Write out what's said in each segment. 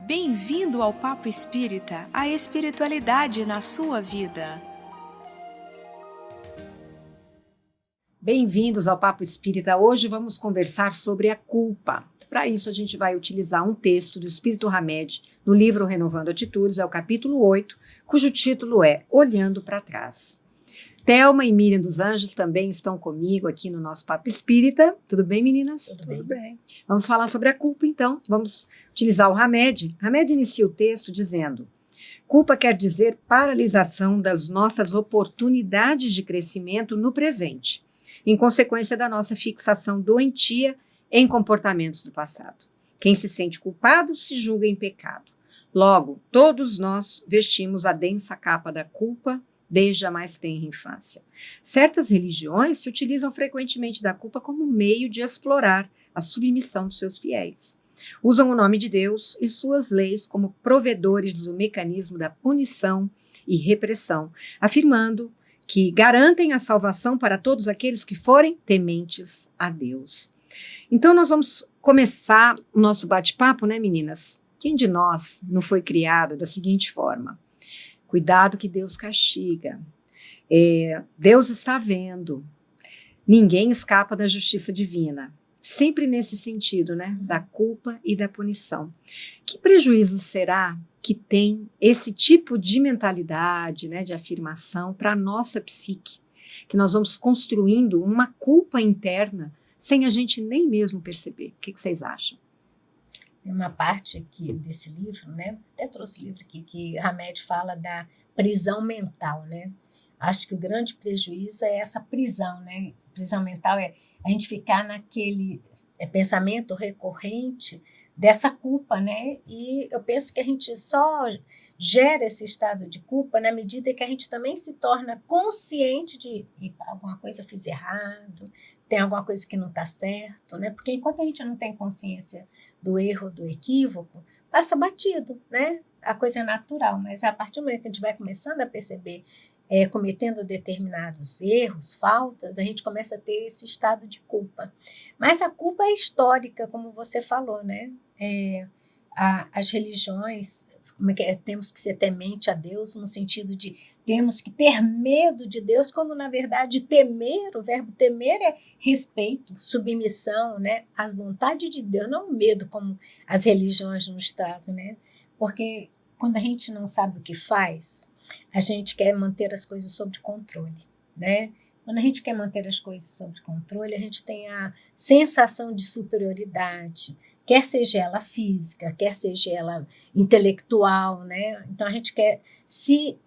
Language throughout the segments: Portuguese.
Bem-vindo ao Papo Espírita, a espiritualidade na sua vida. Bem-vindos ao Papo Espírita. Hoje vamos conversar sobre a culpa. Para isso, a gente vai utilizar um texto do Espírito Hamed no livro Renovando Atitudes, é o capítulo 8, cujo título é Olhando para Trás. Thelma e Miriam dos Anjos também estão comigo aqui no nosso Papo Espírita. Tudo bem, meninas? Tudo bem. Vamos falar sobre a culpa, então. Vamos utilizar o Hamed. Hamed inicia o texto dizendo: culpa quer dizer paralisação das nossas oportunidades de crescimento no presente, em consequência da nossa fixação doentia em comportamentos do passado. Quem se sente culpado se julga em pecado. Logo, todos nós vestimos a densa capa da culpa desde a mais tenra infância. Certas religiões se utilizam frequentemente da culpa como meio de explorar a submissão dos seus fiéis. Usam o nome de Deus e suas leis como provedores do mecanismo da punição e repressão, afirmando que garantem a salvação para todos aqueles que forem tementes a Deus. Então nós vamos começar o nosso bate-papo, né, meninas? Quem de nós não foi criado da seguinte forma? Cuidado que Deus castiga. Deus está vendo. Ninguém escapa da justiça divina. Sempre nesse sentido, né? Da culpa e da punição. Que prejuízo será que tem esse tipo de mentalidade, né, de afirmação para a nossa psique? Que nós vamos construindo uma culpa interna sem a gente nem mesmo perceber. O que vocês acham? Tem uma parte aqui desse livro, né? Até trouxe o livro aqui, que Hamed fala da prisão mental, né? Acho que o grande prejuízo é essa prisão, né? Prisão mental é a gente ficar naquele pensamento recorrente dessa culpa, né? E eu penso que a gente só gera esse estado de culpa na medida que a gente também se torna consciente de alguma coisa eu fiz errado, tem alguma coisa que não está certo, né? Porque enquanto a gente não tem consciência do erro, do equívoco, passa batido, né? A coisa é natural, mas a partir do momento que a gente vai começando a perceber, cometendo determinados erros, faltas, a gente começa a ter esse estado de culpa. Mas a culpa é histórica, como você falou, né? As religiões, temos que ser temente a Deus, no sentido de temos que ter medo de Deus, quando na verdade temer, o verbo temer é respeito, submissão, né, às vontades de Deus, não medo como as religiões nos trazem, né? Porque quando a gente não sabe o que faz, a gente quer manter as coisas sob controle, né? Quando a gente quer manter as coisas sob controle, a gente tem a sensação de superioridade, quer seja ela física, quer seja ela intelectual, né? Então a gente quer se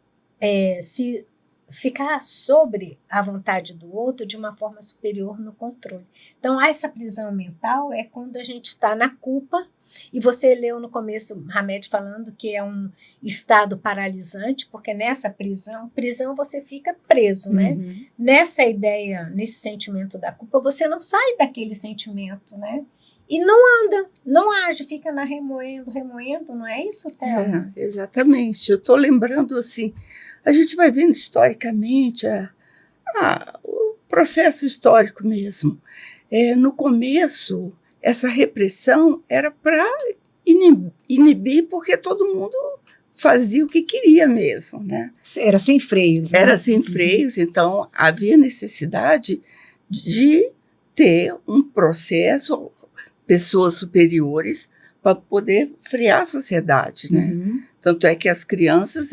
ficar sobre a vontade do outro de uma forma superior no controle. Então essa prisão mental é quando a gente está na culpa, e você leu no começo Hamed falando que é um estado paralisante, porque nessa prisão você fica preso, né? Nessa ideia, nesse sentimento da culpa, você não sai daquele sentimento, né? E não anda, não age, fica remoendo, não é isso, Thelma? Exatamente. Eu estou lembrando assim, a gente vai vendo historicamente o processo histórico mesmo. No começo, essa repressão era para inibir, porque todo mundo fazia o que queria mesmo, né? Era sem freios, né? Era sem freios, então havia necessidade de ter um processo, pessoas superiores, para poder frear a sociedade, né? Tanto é que as crianças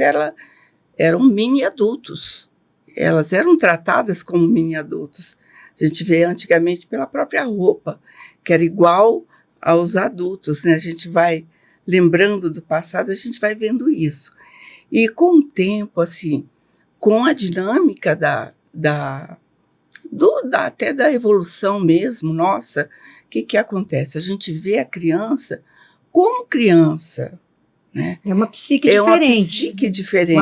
eram mini-adultos. Elas eram tratadas como mini-adultos. A gente vê antigamente pela própria roupa, que era igual aos adultos, né? A gente vai lembrando do passado, a gente vai vendo isso. E com o tempo, assim, com a dinâmica até da evolução mesmo, nossa, o que acontece? A gente vê a criança como criança, né? É uma psique diferente. Uma psique diferente.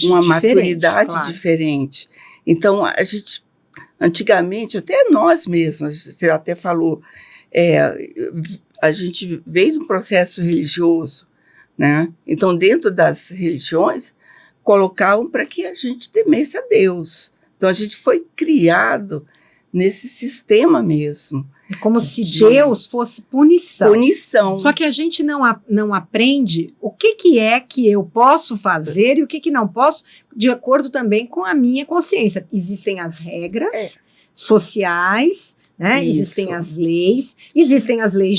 Uma maturidade diferente. Então, a gente, antigamente, até nós mesmos, você até falou, a gente veio de um processo religioso, né? Então, dentro das religiões, colocavam para que a gente temesse a Deus. Então, a gente foi criado nesse sistema mesmo. É como se Deus fosse punição. Punição. Só que a gente não aprende o que é que eu posso fazer e o que não posso, de acordo também com a minha consciência. Existem as regras sociais, né? Existem as leis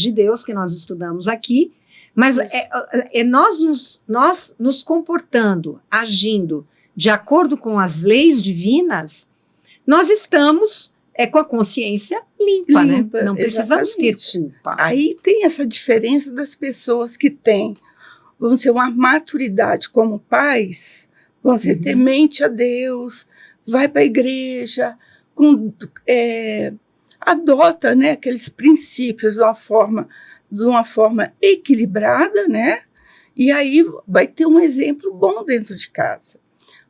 de Deus que nós estudamos aqui, mas nós nos comportando, agindo de acordo com as leis divinas, nós estamos com a consciência limpa, né? Não precisamos ter culpa. Aí tem essa diferença das pessoas que têm, vamos dizer, uma maturidade como pais, vamos dizer, temente a Deus, vai para a igreja, adota, né, aqueles princípios de uma forma equilibrada, né? E aí vai ter um exemplo bom dentro de casa.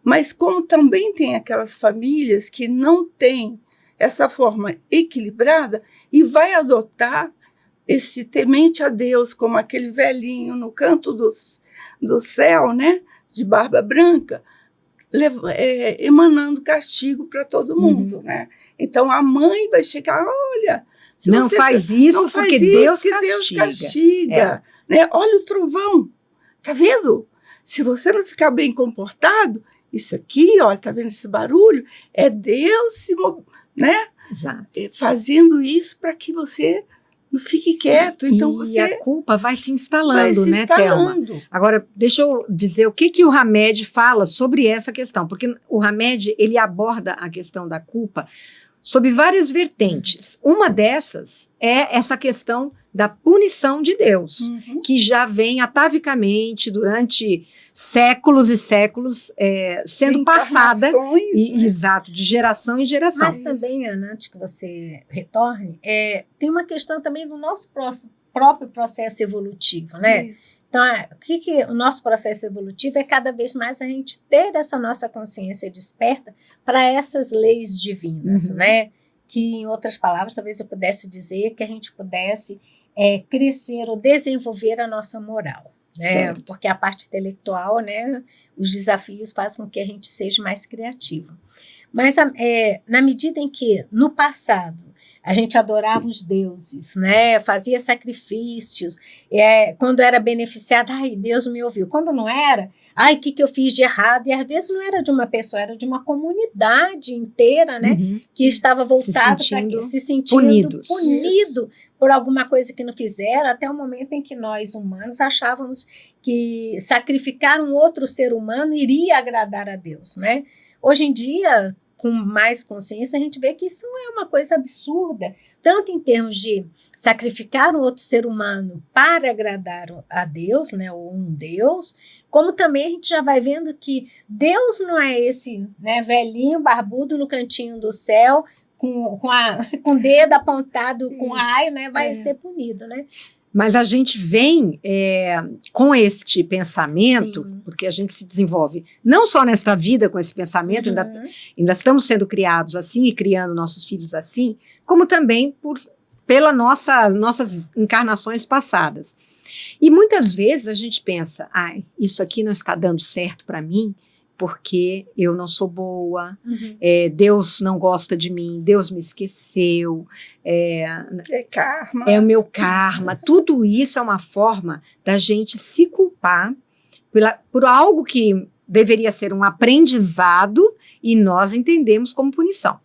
Mas como também tem aquelas famílias que não têm essa forma equilibrada e vai adotar esse temente a Deus como aquele velhinho no canto do céu, né, de barba branca, emanando castigo para todo mundo, né? Então a mãe vai chegar, olha, não faz isso porque Deus castiga. Né? Olha o trovão, tá vendo? Se você não ficar bem comportado, isso aqui, olha, tá vendo esse barulho? É Deus né? Exato. Fazendo isso para que você não fique quieto. Então e a culpa vai se instalando, né, Thelma? Agora, deixa eu dizer o que o Hamed fala sobre essa questão, porque o Hamed, ele aborda a questão da culpa sob várias vertentes. Uma dessas é essa questão da punição de Deus, que já vem atavicamente durante séculos e séculos sendo passada, né? Exato, de geração em geração. Mas também, Ana, antes que você retorne, tem uma questão também do nosso próprio processo evolutivo, né? Isso. Então, o nosso processo evolutivo é cada vez mais a gente ter essa nossa consciência desperta para essas leis divinas, né? Que, em outras palavras, talvez eu pudesse dizer que a gente pudesse crescer ou desenvolver a nossa moral, né? Porque a parte intelectual, né? Os desafios fazem com que a gente seja mais criativo. Mas na medida em que, no passado, a gente adorava os deuses, né? Fazia sacrifícios, quando era beneficiado, ai, Deus me ouviu. Quando não era, ai, o que eu fiz de errado? E às vezes não era de uma pessoa, era de uma comunidade inteira, né? Que estava voltada para se sentindo punido por alguma coisa que não fizeram, até o momento em que nós, humanos, achávamos que sacrificar um outro ser humano iria agradar a Deus, né? Hoje em dia, com mais consciência, a gente vê que isso é uma coisa absurda, tanto em termos de sacrificar um outro ser humano para agradar a Deus, né, ou um Deus, como também a gente já vai vendo que Deus não é esse, né, velhinho barbudo no cantinho do céu, com o dedo apontado com raio, né, vai ser punido, né? Mas a gente vem com este pensamento, porque a gente se desenvolve não só nesta vida com esse pensamento, ainda estamos sendo criados assim e criando nossos filhos assim, como também pelas nossas encarnações passadas. E muitas vezes a gente pensa, isso aqui não está dando certo para mim, porque eu não sou boa, Deus não gosta de mim, Deus me esqueceu, karma. É o meu karma. Tudo isso é uma forma da gente se culpar por algo que deveria ser um aprendizado e nós entendemos como punição.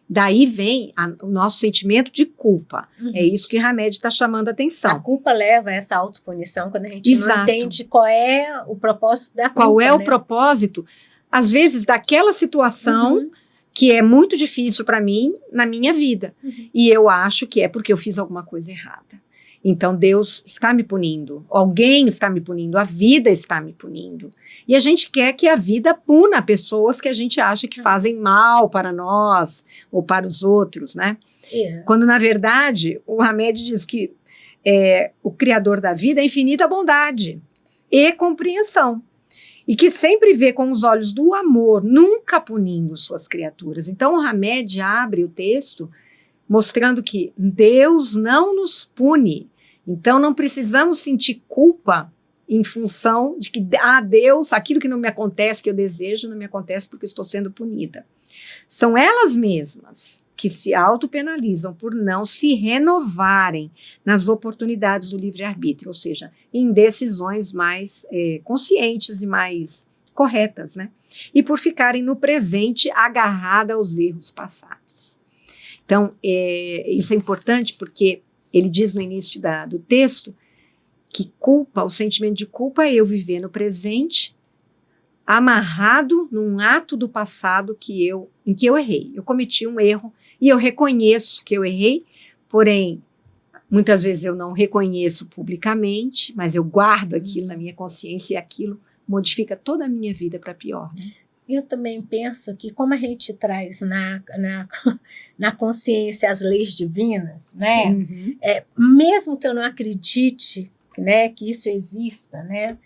Daí vem o nosso sentimento de culpa. É isso que Hamed está chamando a atenção. A culpa leva a essa autopunição quando a gente não entende qual é o propósito da culpa. Qual é o propósito, às vezes, daquela situação que é muito difícil para mim na minha vida. E eu acho que é porque eu fiz alguma coisa errada. Então, Deus está me punindo, alguém está me punindo, a vida está me punindo. E a gente quer que a vida puna pessoas que a gente acha que fazem mal para nós ou para os outros, né? Quando, na verdade, o Hamed diz que o Criador da vida é infinita bondade e compreensão. E que sempre vê com os olhos do amor, nunca punindo suas criaturas. Então, o Hamed abre o texto mostrando que Deus não nos pune. Então, não precisamos sentir culpa em função de que, Deus, aquilo que não me acontece, que eu desejo, não me acontece porque eu estou sendo punida. São elas mesmas que se autopenalizam por não se renovarem nas oportunidades do livre-arbítrio, ou seja, em decisões mais conscientes e mais corretas, né? E por ficarem no presente agarrada aos erros passados. Então, isso é importante porque ele diz no início do texto que o sentimento de culpa é eu viver no presente amarrado num ato do passado em que eu errei. Eu cometi um erro e eu reconheço que eu errei, porém, muitas vezes eu não reconheço publicamente, mas eu guardo aquilo na minha consciência e aquilo modifica toda a minha vida para pior. Né? Eu também penso que como a gente traz na consciência as leis divinas, né? Uhum. Mesmo que eu não acredite, né, que isso exista, né?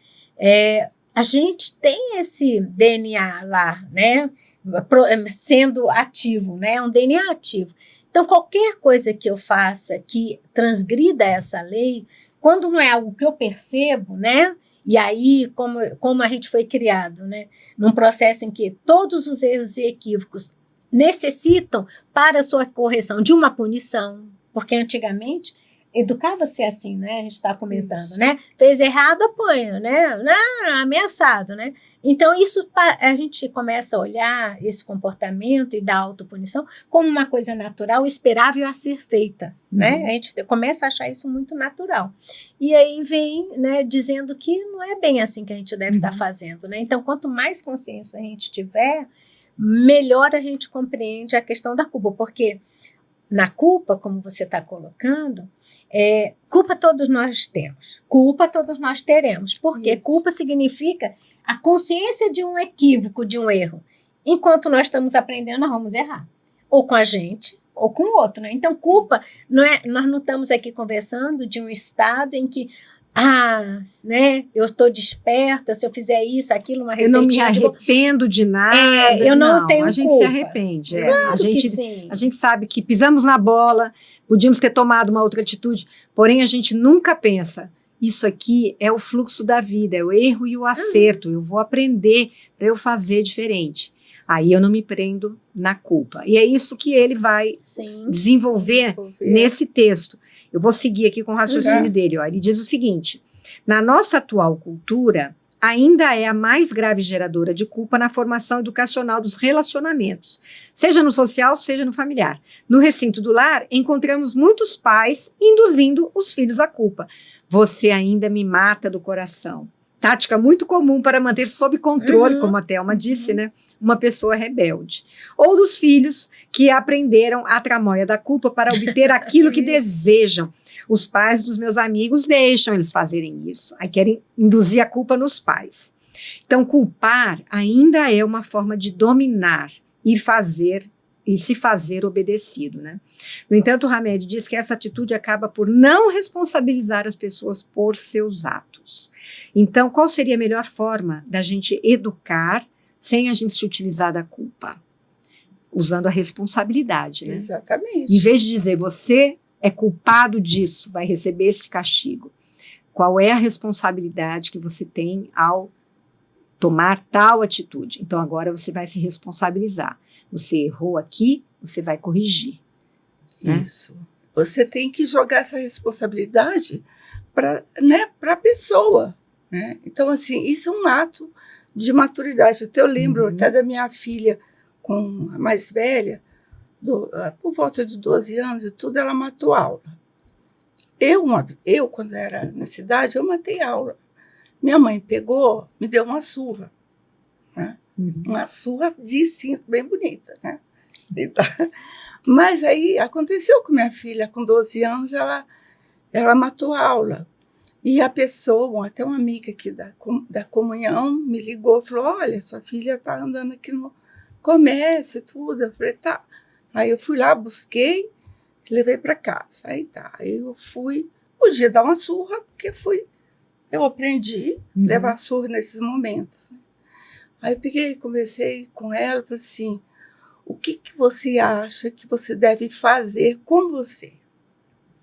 A gente tem esse DNA lá, né, sendo ativo, né, um DNA ativo. Então, qualquer coisa que eu faça que transgrida essa lei, quando não é algo que eu percebo, né, e aí, como a gente foi criado, né, num processo em que todos os erros e equívocos necessitam, para sua correção, de uma punição, porque antigamente educava-se assim, né? A gente está comentando, isso. Né? Fez errado, apanha, né? Ameaçado, né? Então, isso a gente começa a olhar esse comportamento e da autopunição como uma coisa natural, esperável a ser feita, né? A gente começa a achar isso muito natural. E aí vem, né, dizendo que não é bem assim que a gente deve estar fazendo, né? Então, quanto mais consciência a gente tiver, melhor a gente compreende a questão da culpa, porque na culpa, como você está colocando, culpa todos nós temos, culpa todos nós teremos, porque isso. Culpa significa a consciência de um equívoco, de um erro. Enquanto nós estamos aprendendo, nós vamos errar, ou com a gente, ou com o outro. Né? Então, culpa, nós não estamos aqui conversando de um estado em que né? Eu estou desperta, se eu fizer isso, aquilo, uma receitinha. Eu não me arrependo de nada. Eu não tenho culpa. A gente se arrepende. Claro a gente sabe que pisamos na bola, podíamos ter tomado uma outra atitude, porém a gente nunca pensa, isso aqui é o fluxo da vida, é o erro e o acerto, eu vou aprender para eu fazer diferente. Aí eu não me prendo na culpa. E é isso que ele vai desenvolver nesse texto. Eu vou seguir aqui com o raciocínio dele. Ó. Ele diz o seguinte: na nossa atual cultura, ainda é a mais grave geradora de culpa na formação educacional dos relacionamentos, seja no social, seja no familiar. No recinto do lar, encontramos muitos pais induzindo os filhos à culpa. Você ainda me mata do coração. Tática muito comum para manter sob controle, como a Thelma disse, né? Uma pessoa rebelde. Ou dos filhos que aprenderam a tramóia da culpa para obter aquilo que desejam. Os pais dos meus amigos deixam eles fazerem isso. Aí querem induzir a culpa nos pais. Então, culpar ainda é uma forma de dominar e se fazer obedecido, né? No entanto, o Hamed diz que essa atitude acaba por não responsabilizar as pessoas por seus atos. Então, qual seria a melhor forma da gente educar sem a gente se utilizar da culpa? Usando a responsabilidade, né? Exatamente. Em vez de dizer, você é culpado disso, vai receber este castigo. Qual é a responsabilidade que você tem ao tomar tal atitude? Então, agora você vai se responsabilizar. Você errou aqui, você vai corrigir. Isso. Né? Você tem que jogar essa responsabilidade para, né, a pessoa. Né? Então, assim, isso é um ato de maturidade. Até eu lembro até da minha filha, com a mais velha, por volta de 12 anos e tudo, ela matou aula. Eu, quando era na cidade, eu matei aula. Minha mãe pegou, me deu uma surra. Né? Uma surra de cinto, bem bonita, né? Mas aí aconteceu com minha filha, com 12 anos, ela matou a aula. E a pessoa, até uma amiga aqui da comunhão, me ligou e falou: olha, sua filha está andando aqui no comércio e tudo. Eu falei: tá. Aí eu fui lá, busquei, levei para casa. Aí tá, aí eu podia dar uma surra, porque eu aprendi a levar surra nesses momentos, né? Aí eu peguei, conversei com ela e falei assim: o que você acha que você deve fazer com você?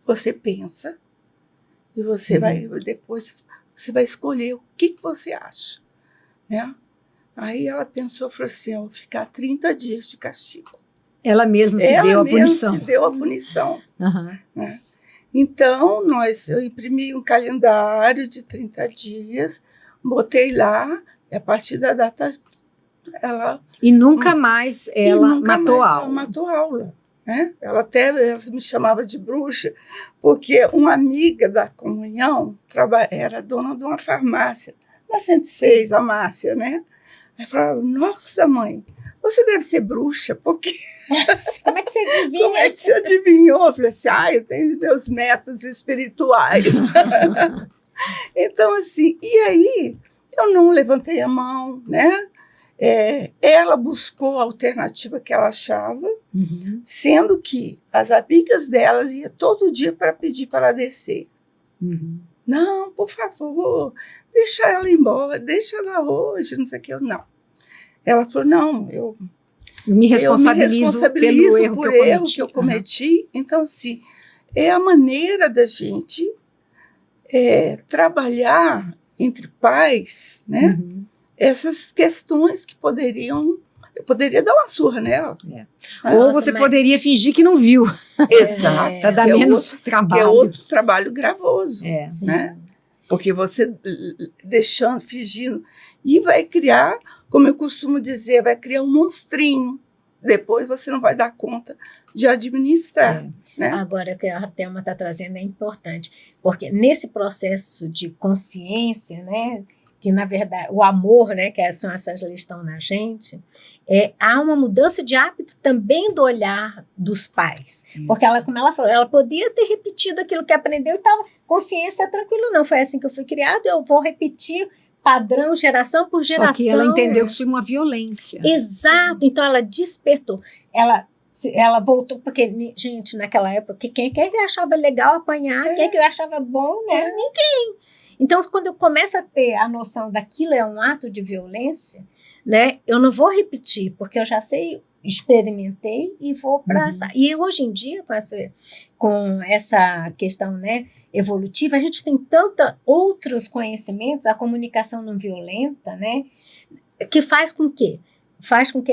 Você pensa e você depois você vai escolher o que você acha, né? Aí ela pensou e falou assim: eu vou ficar 30 dias de castigo. Ela mesma se Ela deu a mesma punição. se deu a punição. Aham. Né? Então, eu imprimi um calendário de 30 dias, botei lá, e a partir da data ela... E nunca mais ela matou a Ela aula. matou aula. Né? Ela me chamava de bruxa, porque uma amiga da comunhão era dona de uma farmácia, na 106, a Márcia, né? Ela falava, nossa, mãe, você deve ser bruxa, porque... Como é que você adivinha? Como é que você adivinhou? Eu falei assim, eu tenho meus métodos espirituais. Então, assim, e aí eu não levantei a mão, né? Ela buscou a alternativa que ela achava, Uhum. sendo que as amigas delas iam todo dia para pedir para ela descer. Uhum. Não, por favor, deixa ela ir embora, deixa ela hoje, não sei o que. Não. Ela falou, não, eu me responsabilizo pelo erro por que eu erro cometi. que eu cometi. Então, assim, é a maneira da gente trabalhar entre pais, né? Uhum. Essas questões que eu poderia dar uma surra nela. Ou você poderia fingir que não viu, Exato. para dar menos trabalho. Que é outro trabalho gravoso, É. né? Porque você deixando, fingindo, e vai criar, como eu costumo dizer, vai criar um monstrinho. Depois você não vai dar conta de administrar. Né? Agora, o que a Thelma está trazendo é importante, porque nesse processo de consciência, né, que na verdade o amor, né, que são essas leis que estão na gente, há uma mudança de hábito também do olhar dos pais. Isso. Porque ela, como ela falou, ela podia ter repetido aquilo que aprendeu e estava consciência tranquila, não foi assim que eu fui criada, eu vou repetir padrão, geração por geração. Só que ela entendeu que isso é uma violência. Exato, então ela despertou, ela voltou, porque, gente, naquela época, quem é que achava legal apanhar, quem é que achava bom, né? Ninguém. Então, quando eu começo a ter a noção daquilo é um ato de violência, né, eu não vou repetir, porque eu já sei, experimentei e vou para essa. E hoje em dia, com essa questão, né, evolutiva, a gente tem tantos outros conhecimentos, a comunicação não violenta, né, que faz com que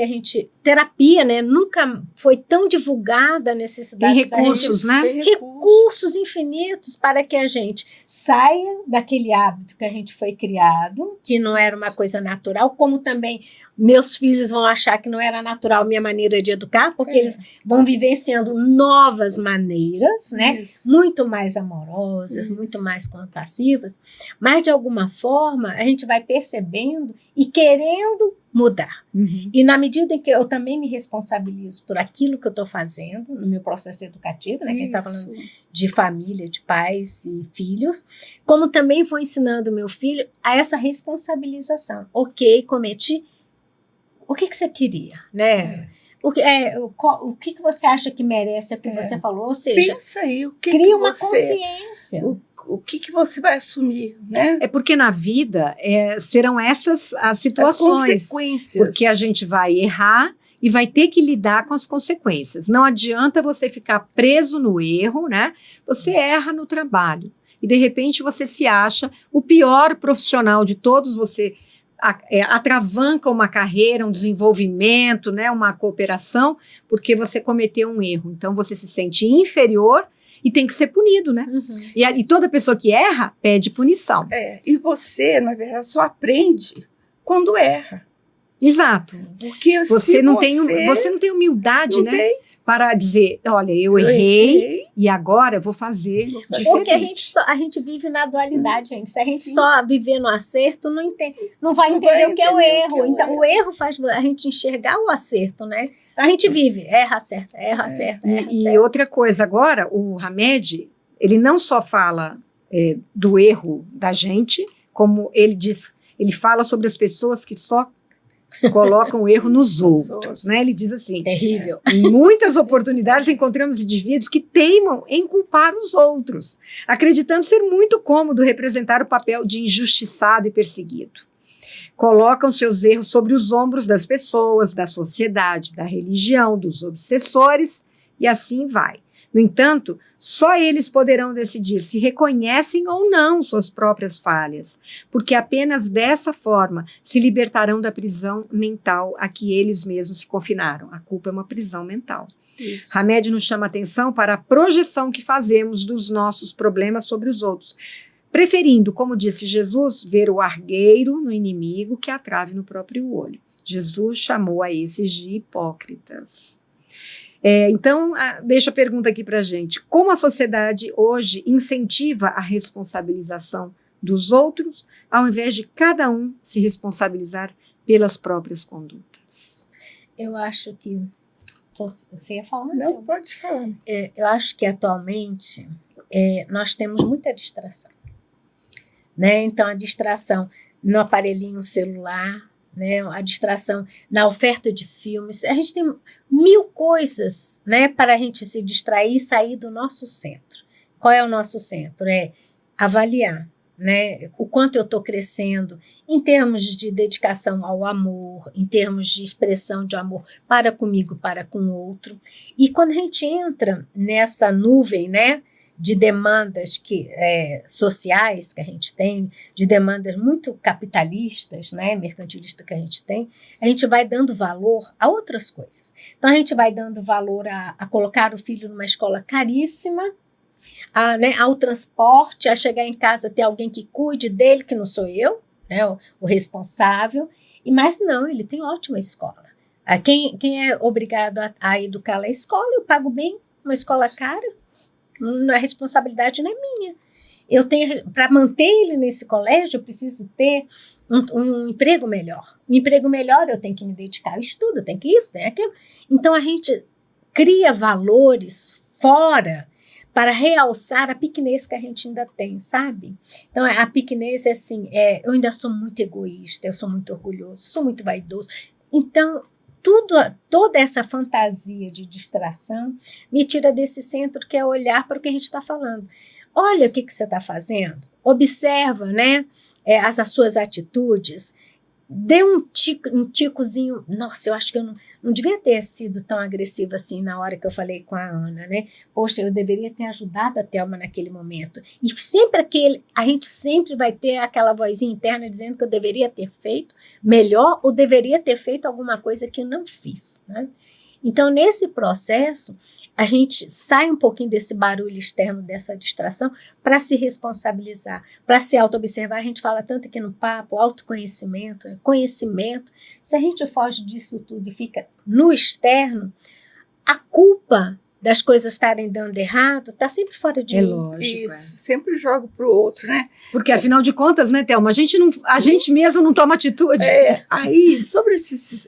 a gente... Terapia, né? Nunca foi tão divulgada a necessidade... Tem recursos, né? Recursos infinitos para que a gente saia daquele hábito que a gente foi criado, que não era uma coisa natural, como também meus filhos vão achar que não era natural a minha maneira de educar, porque eles vão vivenciando novas maneiras, né? Muito mais amorosas, muito mais compassivas, mas de alguma forma a gente vai percebendo e querendo mudar. Uhum. E na medida em que eu também me responsabilizo por aquilo que eu estou fazendo no meu processo educativo, né, que a gente está falando de família, de pais e filhos, como também vou ensinando meu filho a essa responsabilização. Ok, cometi, o que você queria, né? O que você acha que merece o que você falou? Ou seja, pensa aí, cria uma consciência. O que você vai assumir, né? É porque na vida serão essas as situações. As consequências. Porque a gente vai errar e vai ter que lidar com as consequências. Não adianta você ficar preso no erro, né? Você erra no trabalho. E de repente você se acha o pior profissional de todos, você atravanca uma carreira, um desenvolvimento, né? Uma cooperação, porque você cometeu um erro. Então você se sente inferior e tem que ser punido, né? Uhum. E toda pessoa que erra pede punição. E você, na verdade, só aprende quando erra. Exato. Porque você não tem humildade, né? Tem. Para dizer, olha, eu errei e agora eu vou fazer diferente. Porque a gente vive na dualidade, gente. Se a gente só viver no acerto, não vai entender o que é o erro. Então, o erro faz a gente enxergar o acerto, né? A gente vive, erra, acerta. E outra coisa, agora, o Hamed, ele não só fala do erro da gente, como ele diz, ele fala sobre as pessoas que só colocam o erro nos outros, né? Ele diz assim, terrível. Em muitas oportunidades encontramos indivíduos que teimam em culpar os outros, acreditando ser muito cômodo representar o papel de injustiçado e perseguido. Colocam seus erros sobre os ombros das pessoas, da sociedade, da religião, dos obsessores, e assim vai. No entanto, só eles poderão decidir se reconhecem ou não suas próprias falhas, porque apenas dessa forma se libertarão da prisão mental a que eles mesmos se confinaram. A culpa é uma prisão mental. Isso. Hamed nos chama atenção para a projeção que fazemos dos nossos problemas sobre os outros, preferindo, como disse Jesus, ver o argueiro no inimigo que a trave no próprio olho. Jesus chamou a esses de hipócritas. Então, deixa a pergunta aqui para a gente. Como a sociedade hoje incentiva a responsabilização dos outros, ao invés de cada um se responsabilizar pelas próprias condutas? Eu acho que... Você ia falar? Não, pode falar. Eu acho que atualmente nós temos muita distração. Né? Então, a distração no aparelhinho celular, né? A distração na oferta de filmes. A gente tem 1000 coisas, né, para a gente se distrair e sair do nosso centro. Qual é o nosso centro? É avaliar, né, o quanto eu estou crescendo em termos de dedicação ao amor, em termos de expressão de amor para comigo, para com o outro. E quando a gente entra nessa nuvem, né, de demandas sociais que a gente tem, de demandas muito capitalistas, né, mercantilistas que a gente vai dando valor a outras coisas. Então, a gente vai dando valor a colocar o filho numa escola caríssima, ao transporte, a chegar em casa ter alguém que cuide dele, que não sou eu, né, o responsável, mas não, ele tem ótima escola. Quem é obrigado a educá-lo é a escola, eu pago bem uma escola cara, a responsabilidade não é minha. Eu tenho, para manter ele nesse colégio, eu preciso ter um emprego melhor. Um emprego melhor, eu tenho que me dedicar ao estudo, eu tenho que isso, tenho aquilo. Então, a gente cria valores fora para realçar a pequenez que a gente ainda tem, sabe? Então, a pequenez é assim, eu ainda sou muito egoísta, eu sou muito orgulhoso, sou muito vaidoso. Então, toda essa fantasia de distração me tira desse centro que é olhar para o que a gente está falando. Olha o que você está fazendo, observa, né, as suas atitudes, dê um ticozinho. Nossa, eu acho que eu não devia ter sido tão agressiva assim na hora que eu falei com a Ana, né? Poxa, eu deveria ter ajudado a Thelma naquele momento. E sempre a gente sempre vai ter aquela vozinha interna dizendo que eu deveria ter feito melhor ou deveria ter feito alguma coisa que eu não fiz, né? Então, nesse processo, a gente sai um pouquinho desse barulho externo, dessa distração, para se responsabilizar, para se auto-observar. A gente fala tanto aqui no papo, autoconhecimento, conhecimento. Se a gente foge disso tudo e fica no externo, a culpa das coisas estarem dando errado está sempre fora de mim. Lógico. Isso, sempre jogo para o outro, né? Porque, afinal de contas, né, Thelma, a gente mesmo não toma atitude. Aí, sobre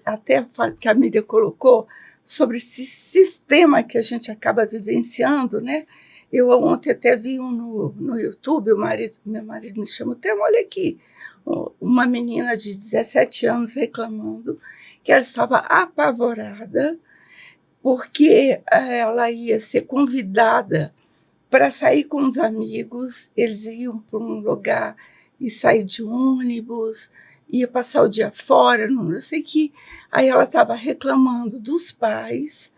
até que a Miriam colocou, sobre esse sistema que a gente acaba vivenciando, né? Eu ontem até vi no YouTube, meu marido me chamou, Thelma, olha aqui, uma menina de 17 anos reclamando que ela estava apavorada porque ela ia ser convidada para sair com os amigos, eles iam para um lugar e sair de ônibus, ia passar o dia fora, não sei o que. Aí ela estava reclamando dos pais,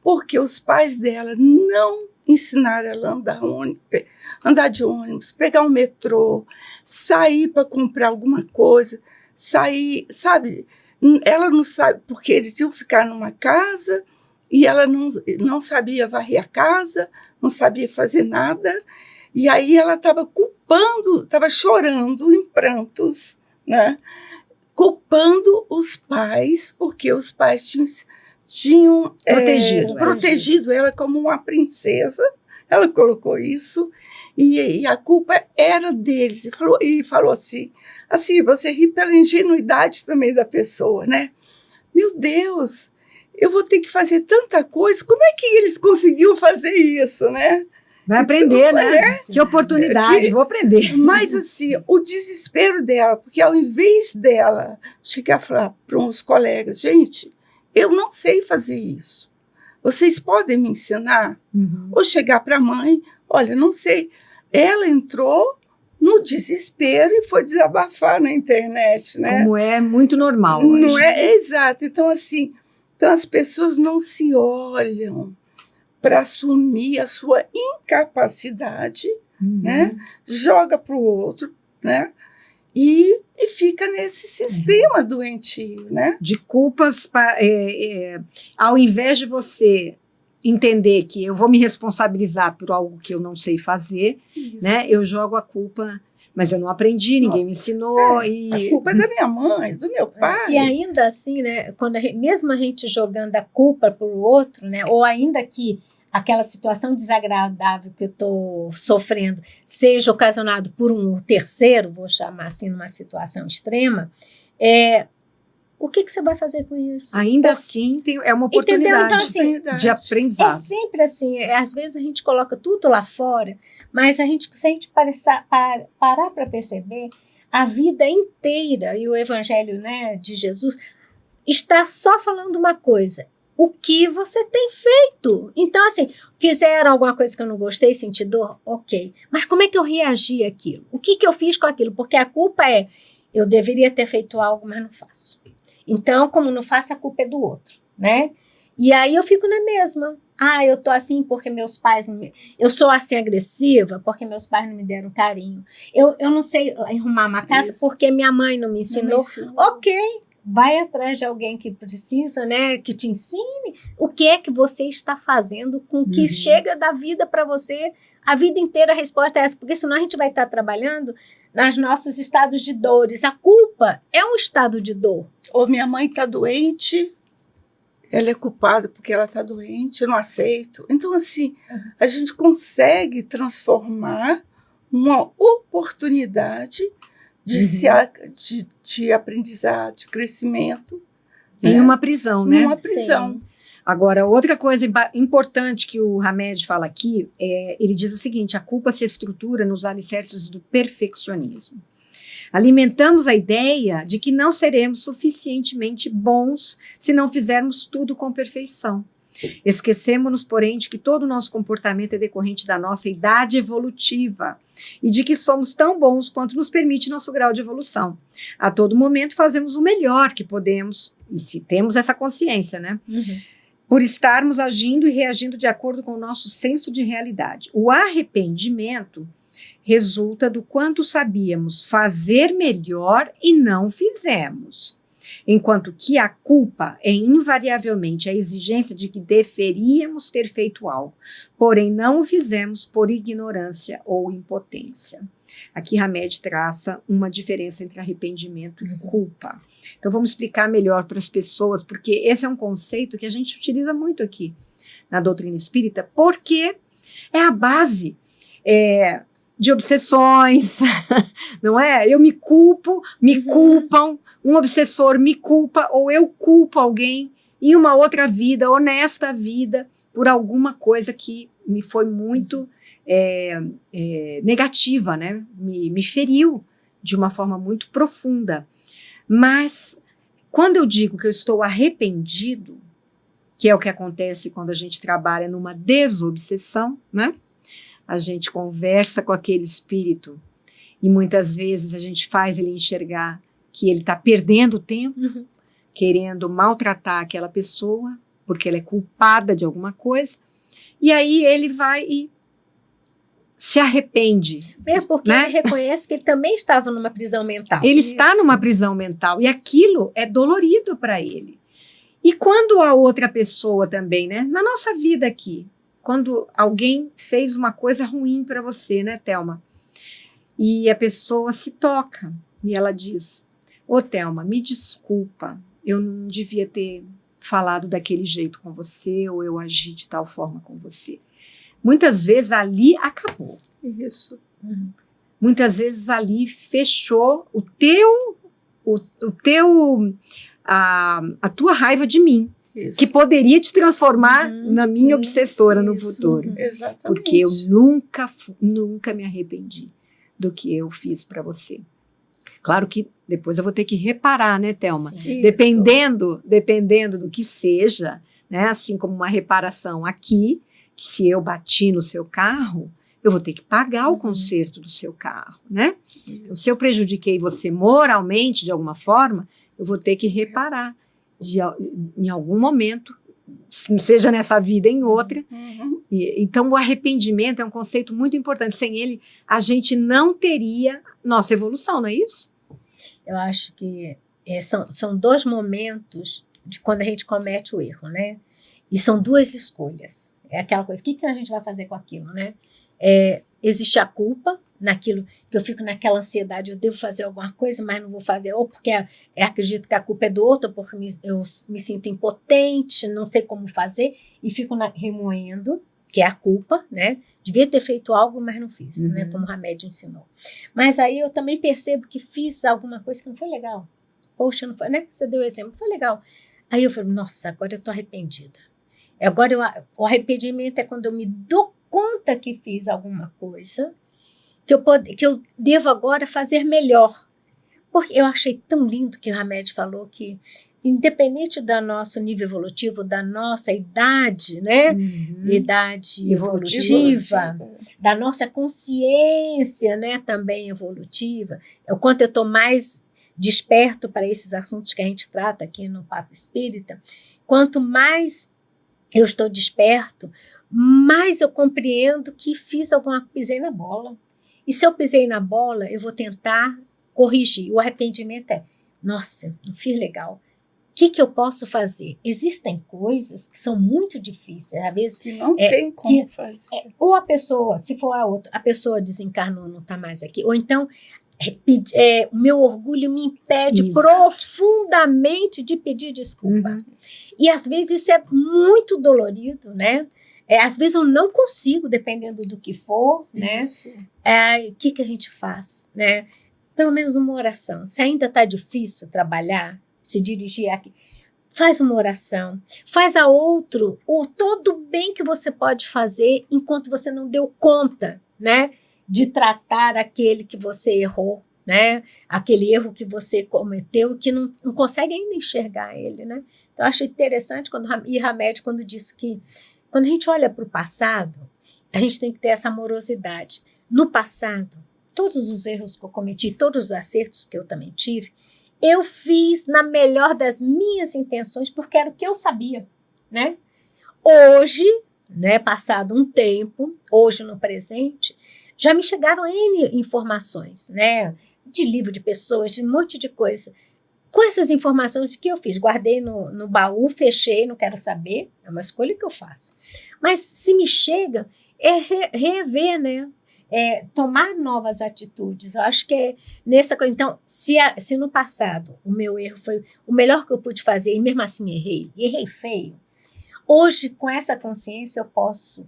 porque os pais dela não ensinaram ela a andar de ônibus, pegar um metrô, sair para comprar alguma coisa, sair, sabe? Ela não sabe, porque eles iam ficar numa casa e ela não sabia varrer a casa, não sabia fazer nada. E aí ela estava culpando, estava chorando em prantos, né? Culpando os pais, porque os pais tinham protegido ela como uma princesa. Ela colocou isso, e a culpa era deles. E falou assim, você ri pela ingenuidade também da pessoa, né? Meu Deus, eu vou ter que fazer tanta coisa, como é que eles conseguiam fazer isso, né? Vai aprender, né? Que oportunidade, vou aprender. Mas, assim, o desespero dela, porque ao invés dela chegar a falar para uns colegas, gente, eu não sei fazer isso, vocês podem me ensinar? Uhum. Ou chegar para a mãe, olha, não sei. Ela entrou no desespero e foi desabafar na internet, né? Como é muito normal hoje. Não é? Exato. Então, assim, as pessoas não se olham para assumir a sua incapacidade, né? Joga para o outro, né? E fica nesse sistema doentio, né? De culpas, ao invés de você entender que eu vou me responsabilizar por algo que eu não sei fazer, Isso. né? Eu jogo a culpa, mas eu não aprendi, ninguém me ensinou. A culpa é da minha mãe, do meu pai. E ainda assim, né, quando mesmo a gente jogando a culpa para o outro, né, ou ainda que aquela situação desagradável que eu estou sofrendo seja ocasionado por um terceiro, vou chamar assim, numa situação extrema, o que você vai fazer com isso? Ainda assim, é uma oportunidade, então, assim, de aprendizado. É sempre assim, às vezes a gente coloca tudo lá fora, mas se a gente parar para perceber, a vida inteira, e o evangelho, né, de Jesus, está só falando uma coisa: o que você tem feito. Então, assim, fizeram alguma coisa que eu não gostei, senti dor, ok. Mas como é que eu reagi àquilo? O que eu fiz com aquilo? Porque a culpa eu deveria ter feito algo, mas não faço. Então, como não faço, a culpa é do outro, né? E aí eu fico na mesma. Eu tô assim porque meus pais... Eu sou assim agressiva porque meus pais não me deram carinho. Eu não sei arrumar uma casa porque minha mãe não me ensinou. Ok, vai atrás de alguém que precisa, né? Que te ensine o que é que você está fazendo com o que chega da vida para você. A vida inteira a resposta é essa, porque senão a gente vai estar trabalhando nos nossos estados de dores. A culpa é um estado de dor. Ou minha mãe está doente, ela é culpada porque ela está doente, eu não aceito. Então, assim, a gente consegue transformar uma oportunidade de aprendizado, de crescimento. Em uma prisão, né? Uma prisão. Sim. Agora, outra coisa importante que o Hamed fala aqui, ele diz o seguinte: a culpa se estrutura nos alicerces do perfeccionismo. Alimentamos a ideia de que não seremos suficientemente bons se não fizermos tudo com perfeição. Esquecemos-nos, porém, de que todo o nosso comportamento é decorrente da nossa idade evolutiva e de que somos tão bons quanto nos permite nosso grau de evolução. A todo momento fazemos o melhor que podemos, e se temos essa consciência, né? Por estarmos agindo e reagindo de acordo com o nosso senso de realidade. O arrependimento resulta do quanto sabíamos fazer melhor e não fizemos. Enquanto que a culpa é invariavelmente a exigência de que deveríamos ter feito algo, porém não o fizemos por ignorância ou impotência. Aqui Hamed traça uma diferença entre arrependimento e culpa. Então vamos explicar melhor para as pessoas, porque esse é um conceito que a gente utiliza muito aqui na doutrina espírita, porque é a base de obsessões, não é? Eu me culpo, me culpam, um obsessor me culpa, ou eu culpo alguém em uma outra vida, ou nesta vida, por alguma coisa que me foi muito negativa, né? Me feriu de uma forma muito profunda. Mas, quando eu digo que eu estou arrependido, que é o que acontece quando a gente trabalha numa desobsessão, né? A gente conversa com aquele espírito e muitas vezes a gente faz ele enxergar que ele está perdendo tempo, querendo maltratar aquela pessoa, porque ela é culpada de alguma coisa, e aí ele vai e se arrepende. Mesmo porque ele reconhece que ele também estava numa prisão mental. Ele está numa prisão mental e aquilo é dolorido para ele. E quando a outra pessoa também, né? Na nossa vida aqui, quando alguém fez uma coisa ruim para você, né, Thelma? E a pessoa se toca e ela diz: ô Thelma, me desculpa, eu não devia ter falado daquele jeito com você, ou eu agi de tal forma com você. Muitas vezes ali acabou. Isso. Muitas vezes ali fechou a tua raiva de mim. Isso. Que poderia te transformar na minha obsessora no futuro. Exatamente. Porque eu nunca me arrependi do que eu fiz para você. Claro que depois eu vou ter que reparar, né, Thelma? Dependendo do que seja, né, assim como uma reparação aqui, se eu bati no seu carro, eu vou ter que pagar o conserto do seu carro, né? Então, se eu prejudiquei você moralmente de alguma forma, eu vou ter que reparar. Em algum momento, seja nessa vida em outra. Uhum. Então, o arrependimento é um conceito muito importante. Sem ele, a gente não teria nossa evolução, não é isso? Eu acho que são 2 momentos de quando a gente comete o erro, né? E são 2 escolhas. É aquela coisa, o que a gente vai fazer com aquilo, né? Existe a culpa naquilo que eu fico naquela ansiedade, eu devo fazer alguma coisa, mas não vou fazer, ou porque acredito que a culpa é do outro, ou porque eu me sinto impotente, não sei como fazer, e fico remoendo, que é a culpa, né? Devia ter feito algo, mas não fiz, né? Como o Hamed ensinou. Mas aí eu também percebo que fiz alguma coisa que não foi legal. Poxa, não foi, né? Você deu o exemplo, não foi legal. Aí eu falei, nossa, agora eu tô arrependida. Agora o arrependimento é quando eu me dou conta que fiz alguma coisa que eu devo agora fazer melhor. Porque eu achei tão lindo que o Hamed falou que, independente do nosso nível evolutivo, da nossa idade, né? Idade evolutiva, da nossa consciência, né? Também evolutiva, o quanto eu estou mais desperto para esses assuntos que a gente trata aqui no Papo Espírita, quanto mais eu estou desperto, mais eu compreendo que pisei na bola. E se eu pisei na bola, eu vou tentar corrigir. O arrependimento nossa, não fiz legal. O que eu posso fazer? Existem coisas que são muito difíceis. Às vezes, que não tem como fazer. Ou a pessoa, se for a pessoa desencarnou, não está mais aqui. Ou então, o meu orgulho me impede profundamente de pedir desculpa. E às vezes isso é muito dolorido, né? Às vezes eu não consigo, dependendo do que for, né? O que a gente faz, né? Pelo menos uma oração. Se ainda está difícil trabalhar, se dirigir aqui, faz uma oração. Faz a outro, ou todo o bem que você pode fazer enquanto você não deu conta, né? De tratar aquele que você errou, né? Aquele erro que você cometeu e que não consegue ainda enxergar ele, né? Então, eu acho interessante quando Hamed disse que quando a gente olha para o passado, a gente tem que ter essa amorosidade. No passado, todos os erros que eu cometi, todos os acertos que eu também tive, eu fiz na melhor das minhas intenções, porque era o que eu sabia, né? Hoje, né, passado um tempo, hoje no presente, já me chegaram N informações, né? De livro de pessoas, de um monte de coisa. Com essas informações que eu fiz, guardei no baú, fechei, não quero saber, é uma escolha que eu faço. Mas se me chega, rever, né? Tomar novas atitudes. Eu acho que é nessa coisa. Então, se no passado o meu erro foi o melhor que eu pude fazer e mesmo assim errei feio, hoje, com essa consciência, eu posso,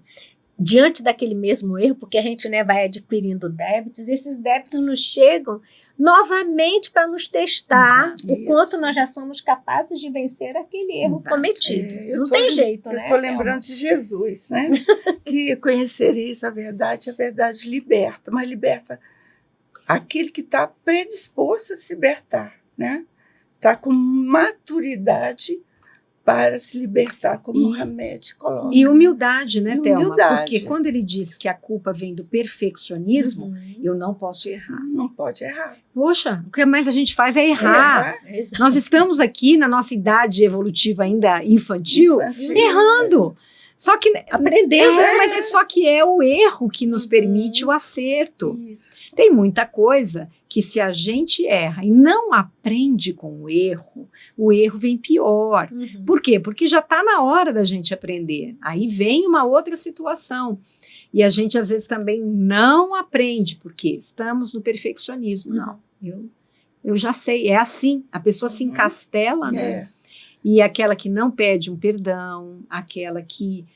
diante daquele mesmo erro, porque a gente, né, vai adquirindo débitos, esses débitos nos chegam novamente para nos testar o quanto nós já somos capazes de vencer aquele erro cometido. Não tem jeito, né? Eu estou lembrando de Jesus, né? Que conhecereis a verdade liberta, mas liberta aquele que está predisposto a se libertar, né? Está com maturidade para se libertar, como o Hamed coloca. E humildade, né, Thelma? Humildade. Porque quando ele diz que a culpa vem do perfeccionismo, eu não posso errar. Não pode errar. Poxa, o que mais a gente faz é errar. Nós estamos aqui na nossa idade evolutiva ainda infantil. Errando. Só que aprendendo, mas só que é o erro que nos permite o acerto. Isso. Tem muita coisa que se a gente erra e não aprende com o erro vem pior. Por quê? Porque já está na hora da gente aprender. Aí vem uma outra situação. E a gente às vezes também não aprende, porque estamos no perfeccionismo. Não, eu já sei, é assim. A pessoa se encastela, né? E aquela que não pede um perdão, aquela que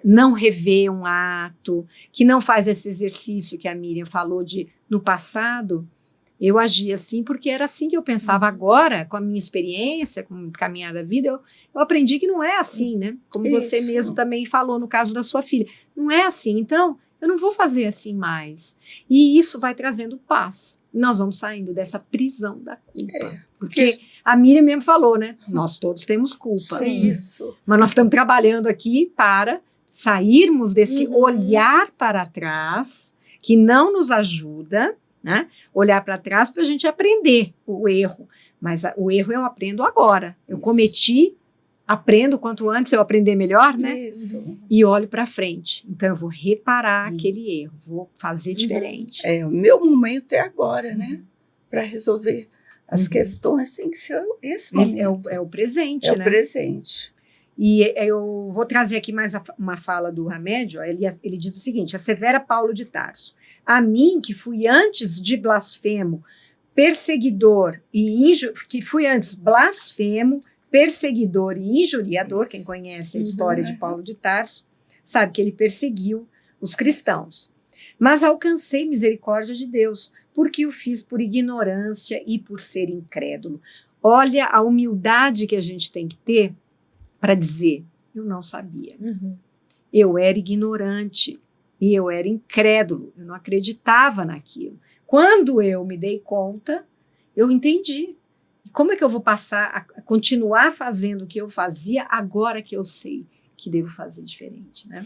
não revê um ato, que não faz esse exercício que a Miriam falou de, no passado, eu agia assim porque era assim que eu pensava. Agora, com a minha experiência, com a caminhada da vida, eu aprendi que não é assim, né? Como você mesmo também falou no caso da sua filha. Não é assim, então eu não vou fazer assim mais. E isso vai trazendo paz. Nós vamos saindo dessa prisão da culpa. Porque a Miriam mesmo falou, né? Nós todos temos culpa. Sim, isso. Mas nós estamos trabalhando aqui para sairmos desse olhar para trás, que não nos ajuda, né? Olhar para trás para a gente aprender o erro. Mas o erro eu aprendo agora. Eu cometi, aprendo, quanto antes eu aprender melhor, né? Isso. E olho para frente. Então, eu vou reparar Isso. aquele erro, vou fazer diferente. O meu momento é agora, né? Para resolver as questões tem que ser esse momento. É o presente, É né? o presente. E eu vou trazer aqui mais uma fala do Hamed. Ó, ele diz o seguinte: assevera Paulo de Tarso. A mim, que fui antes de blasfemo, perseguidor que fui antes blasfemo, perseguidor e injuriador, quem conhece a história de Paulo de Tarso, sabe que ele perseguiu os cristãos. Mas alcancei misericórdia de Deus, porque o fiz por ignorância e por ser incrédulo. Olha a humildade que a gente tem que ter para dizer, eu não sabia. Eu era ignorante e eu era incrédulo, eu não acreditava naquilo. Quando eu me dei conta, eu entendi. E como é que eu vou passar a continuar fazendo o que eu fazia agora que eu sei que devo fazer diferente, né?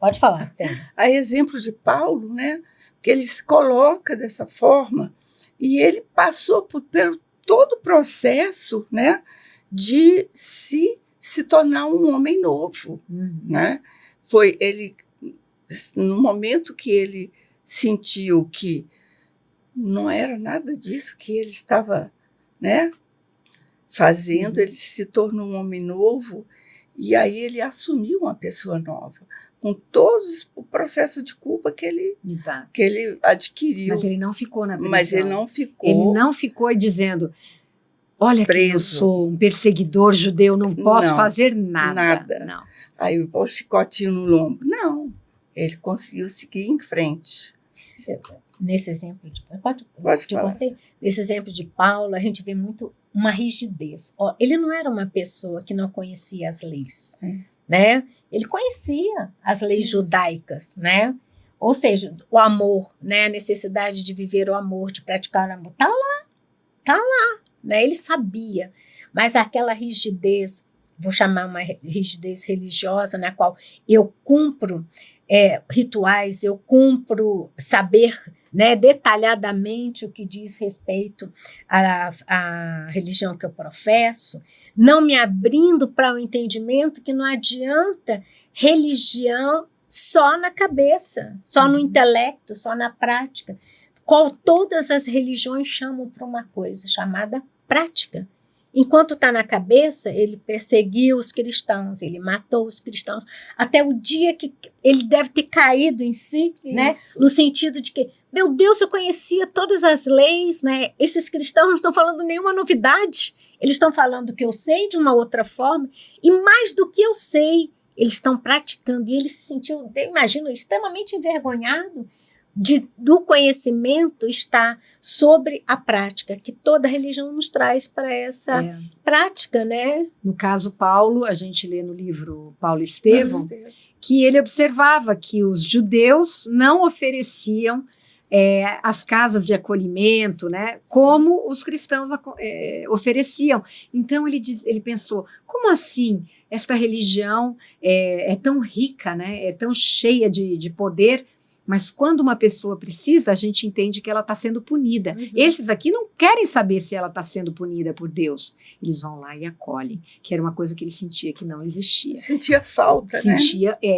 Pode falar, Tânia. A exemplo de Paulo, né? Que ele se coloca dessa forma e ele passou pelo todo o processo, né? De se tornar um homem novo, né? Foi ele, no momento que ele sentiu que não era nada disso que ele estava, né, fazendo, ele se tornou um homem novo e aí ele assumiu uma pessoa nova, com todo o processo de culpa que ele adquiriu. Mas ele não ficou na prisão. Mas ele não ficou. Ele não ficou dizendo, olha que eu sou um perseguidor judeu, não posso fazer nada. Não. Aí o chicotinho no lombo. Não, ele conseguiu seguir em frente. Nesse exemplo Pode falar. Nesse exemplo de Paulo, a gente vê muito uma rigidez. Ele não era uma pessoa que não conhecia as leis, né? Ele conhecia as leis judaicas, né? Ou seja, o amor, né? A necessidade de viver o amor, de praticar o amor, tá lá, né? Ele sabia, mas aquela rigidez, vou chamar uma rigidez religiosa, na qual eu cumpro rituais, eu cumpro saber, né, detalhadamente o que diz respeito à religião que eu professo, não me abrindo para o entendimento que não adianta religião só na cabeça, só no intelecto, só na prática. Todas as religiões chamam para uma coisa chamada prática. Enquanto está na cabeça, ele perseguiu os cristãos, ele matou os cristãos, até o dia que ele deve ter caído em si, né? No sentido de que, meu Deus, eu conhecia todas as leis, né? Esses cristãos não estão falando nenhuma novidade, eles estão falando o que eu sei de uma outra forma, e mais do que eu sei, eles estão praticando, e ele se sentiu, eu imagino, extremamente envergonhado do conhecimento estar sobre a prática, que toda religião nos traz para essa prática, né? No caso Paulo, a gente lê no livro Paulo Estevão, que ele observava que os judeus não ofereciam as casas de acolhimento, né? Como os cristãos ofereciam. Então ele pensou, como assim esta religião é tão rica, né? É tão cheia de poder, mas quando uma pessoa precisa, a gente entende que ela está sendo punida. Esses aqui não querem saber se ela está sendo punida por Deus. Eles vão lá e acolhem, que era uma coisa que ele sentia que não existia. Sentia falta, né?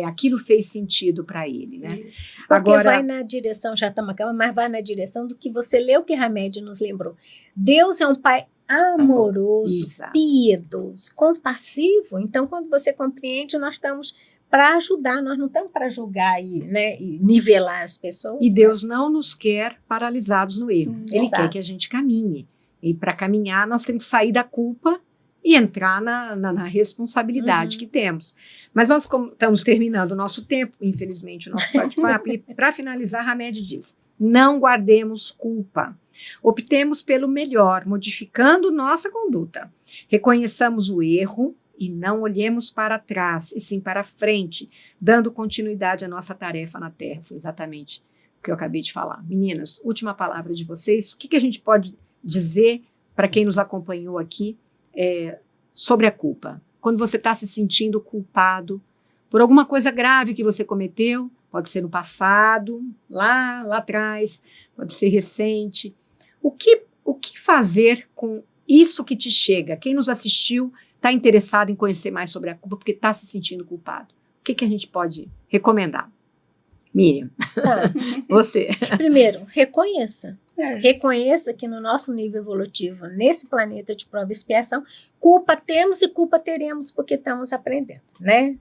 Aquilo fez sentido para ele, né? Isso. Porque agora vai na direção, já estamos acabando, mas vai na direção do que você leu, que Hamed nos lembrou. Deus é um pai amoroso, piedoso, compassivo. Então, quando você compreende, nós estamos para ajudar, nós não estamos para julgar e nivelar as pessoas. E Deus não nos quer paralisados no erro. Ele quer que a gente caminhe. E para caminhar, nós temos que sair da culpa e entrar na responsabilidade que temos. Mas nós estamos terminando o nosso tempo, infelizmente, o nosso bate-papo. E para finalizar, Hamed diz, não guardemos culpa. Optemos pelo melhor, modificando nossa conduta. Reconheçamos o erro, e não olhemos para trás, e sim para frente, dando continuidade à nossa tarefa na Terra. Foi exatamente o que eu acabei de falar. Meninas, última palavra de vocês. O que a gente pode dizer para quem nos acompanhou aqui sobre a culpa? Quando você está se sentindo culpado por alguma coisa grave que você cometeu, pode ser no passado, lá atrás, pode ser recente. O que fazer com isso que te chega. Quem nos assistiu está interessado em conhecer mais sobre a culpa porque está se sentindo culpado. O que a gente pode recomendar? Miriam, você. Primeiro, reconheça. É. Reconheça que no nosso nível evolutivo, nesse planeta de prova e expiação, culpa temos e culpa teremos porque estamos aprendendo, né?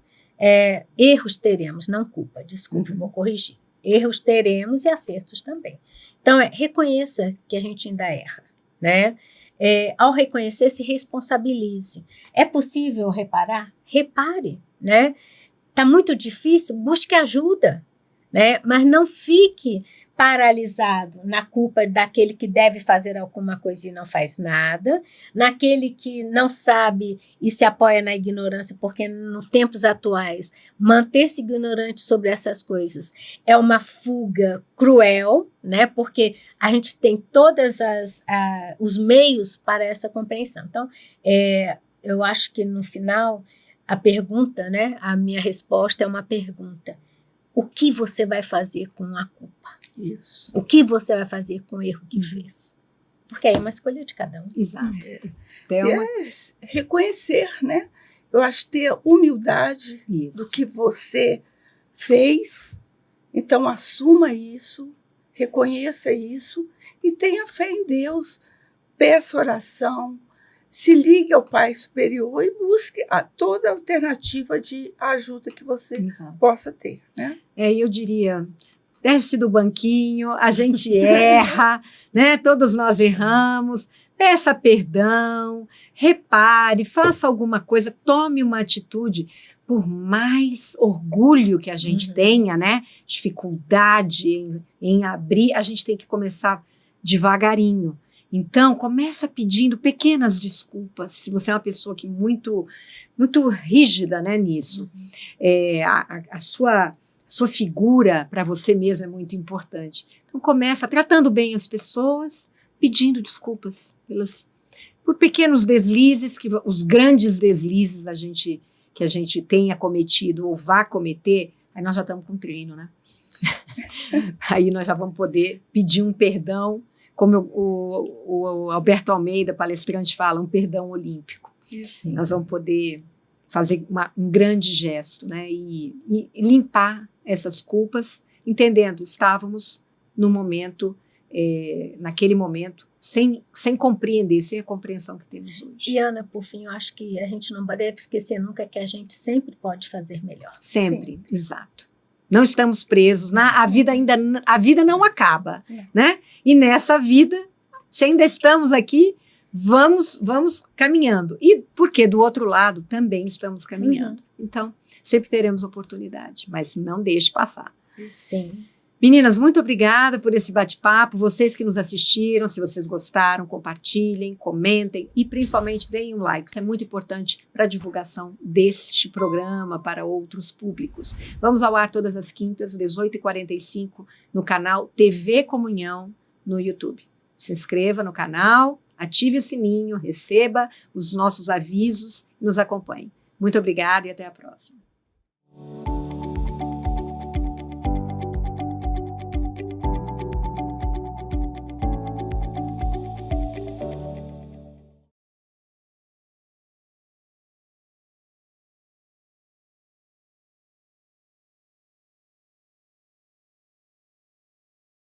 Erros teremos, não culpa, desculpe, vou corrigir. Erros teremos e acertos também. Então, reconheça que a gente ainda erra, né? Ao reconhecer, se responsabilize. É possível reparar? Repare, né? Está muito difícil? Busque ajuda, né? Mas não fique paralisado na culpa daquele que deve fazer alguma coisa e não faz nada, naquele que não sabe e se apoia na ignorância, porque nos tempos atuais, manter-se ignorante sobre essas coisas é uma fuga cruel, né? Porque a gente tem todos os meios para essa compreensão. Então, eu acho que no final, a pergunta, né? A minha resposta é uma pergunta. O que você vai fazer com a culpa? Isso. O que você vai fazer com o erro que fez? Porque aí é uma escolha de cada um. Exato. Reconhecer, né? Eu acho que ter humildade do que você fez. Então, assuma isso, reconheça isso e tenha fé em Deus. Peça oração, se ligue ao Pai Superior e busque toda alternativa de ajuda que você possa ter, né? Eu diria, desce do banquinho, a gente erra, né? Todos nós erramos, peça perdão, repare, faça alguma coisa, tome uma atitude, por mais orgulho que a gente tenha, né? Dificuldade em abrir, a gente tem que começar devagarinho. Então, começa pedindo pequenas desculpas, se você é uma pessoa que muito rígida, né, nisso. A sua figura para você mesmo é muito importante. Então, começa tratando bem as pessoas, pedindo desculpas por pequenos deslizes, os grandes deslizes que a gente tenha cometido ou vá cometer, aí nós já estamos com treino, né? Aí nós já vamos poder pedir um perdão, como o Alberto Almeida, palestrante, fala, um perdão olímpico. Isso. Nós vamos poder fazer um grande gesto, né? E limpar essas culpas, entendendo, estávamos no momento, naquele momento, sem compreender, sem a compreensão que temos hoje. E, Ana, por fim, eu acho que a gente não deve esquecer nunca que a gente sempre pode fazer melhor. Sempre. Exato. Não estamos presos, a vida não acaba, né? E nessa vida, se ainda estamos aqui, vamos caminhando. E porque do outro lado também estamos caminhando. Então, sempre teremos oportunidade, mas não deixe passar. Sim. Meninas, muito obrigada por esse bate-papo. Vocês que nos assistiram, se vocês gostaram, compartilhem, comentem e principalmente deem um like. Isso é muito importante para a divulgação deste programa para outros públicos. Vamos ao ar todas as quintas, 18h45, no canal TV Comunhão no YouTube. Se inscreva no canal, ative o sininho, receba os nossos avisos e nos acompanhe. Muito obrigada e até a próxima.